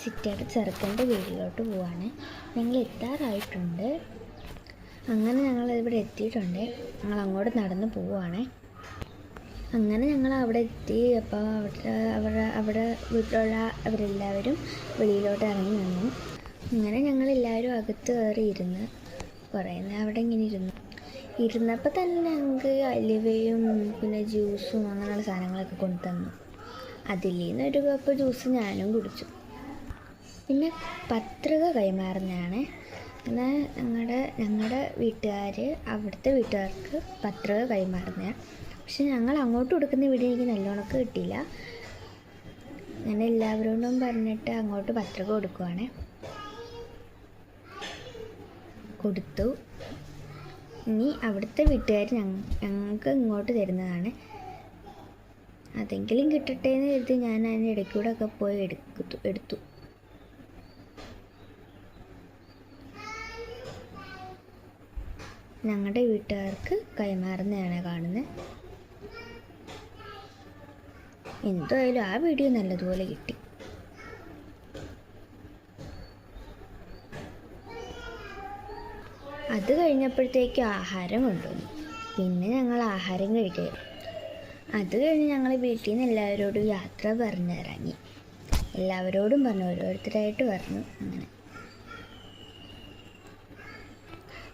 സിറ്റിയുടെ ചെറുക്കൻ്റെ വീട്ടിലോട്ട് പോവാണ്. ഞങ്ങൾ എത്താറായിട്ടുണ്ട്. അങ്ങനെ ഞങ്ങൾ ഇവിടെ എത്തിയിട്ടുണ്ട്. ഞങ്ങൾ അങ്ങോട്ട് നടന്ന് പോവുകയാണ്. അങ്ങനെ ഞങ്ങൾ അവിടെ എത്തി. അപ്പോൾ അവിടെ വീട്ടിലുള്ള അവരെല്ലാവരും വെളിയിലോട്ട് ഇറങ്ങി നിന്നു. അങ്ങനെ ഞങ്ങളെല്ലാവരും അകത്ത് കയറി ഇരുന്ന് കുറേ നേരം അവിടെ ഇങ്ങനെ ഇരുന്നപ്പോൾ തന്നെ ഞങ്ങൾക്ക് അലുവയും പിന്നെ ജ്യൂസും അങ്ങനെയുള്ള സാധനങ്ങളൊക്കെ കൊണ്ടു തന്നു. അതിൽ നിന്നൊരു കപ്പ് ജ്യൂസ് ഞാനും കുടിച്ചു. പിന്നെ പത്രിക കൈമാറുന്നതാണ്. എന്നാൽ ഞങ്ങളുടെ വീട്ടുകാർ അവിടുത്തെ വീട്ടുകാർക്ക് പത്രിക കൈമാറുന്നതാണ്. പക്ഷെ ഞങ്ങൾ അങ്ങോട്ട് കൊടുക്കുന്ന വീഡിയോ എനിക്ക് നല്ലോണം കിട്ടിയില്ല. അങ്ങനെ എല്ലാവരോടും പറഞ്ഞിട്ട് അങ്ങോട്ട് പത്രിക കൊടുക്കുവാണ്. കൊടുത്തു. ഇനി അവിടുത്തെ വീട്ടുകാർ ഞങ്ങൾക്ക് ഇങ്ങോട്ട് തരുന്നതാണ്. അതെങ്കിലും കിട്ടട്ടെ എന്ന് കരുതി ഞാൻ അതിൻ്റെ ഇടയ്ക്കൂടെ ഒക്കെ പോയി എടുത്തു. ഞങ്ങളുടെ വീട്ടുകാർക്ക് കൈമാറുന്നതാണ് കാണുന്നത്. എന്തായാലും ആ വീഡിയോ നല്ലതുപോലെ കിട്ടി. അത് കഴിഞ്ഞപ്പോഴത്തേക്ക് ആഹാരം കൊണ്ടുവന്നു. പിന്നെ ഞങ്ങൾ ആഹാരം കഴിക്കുക. അത് കഴിഞ്ഞ് ഞങ്ങൾ വീട്ടിൽ നിന്ന് എല്ലാവരോടും യാത്ര പറഞ്ഞിറങ്ങി. എല്ലാവരോടും പറഞ്ഞു, ഓരോരുത്തരായിട്ട് പറഞ്ഞു. അങ്ങനെ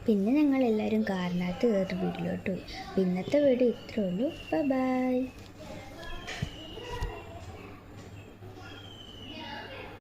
പിന്നെ ഞങ്ങൾ എല്ലാവരും കാറിനകത്ത് കയറി വീട്ടിലോട്ട് പോയി. ഇന്നത്തെ വീഡിയോ ഇത്രയേ ഉള്ളൂ. ബൈ.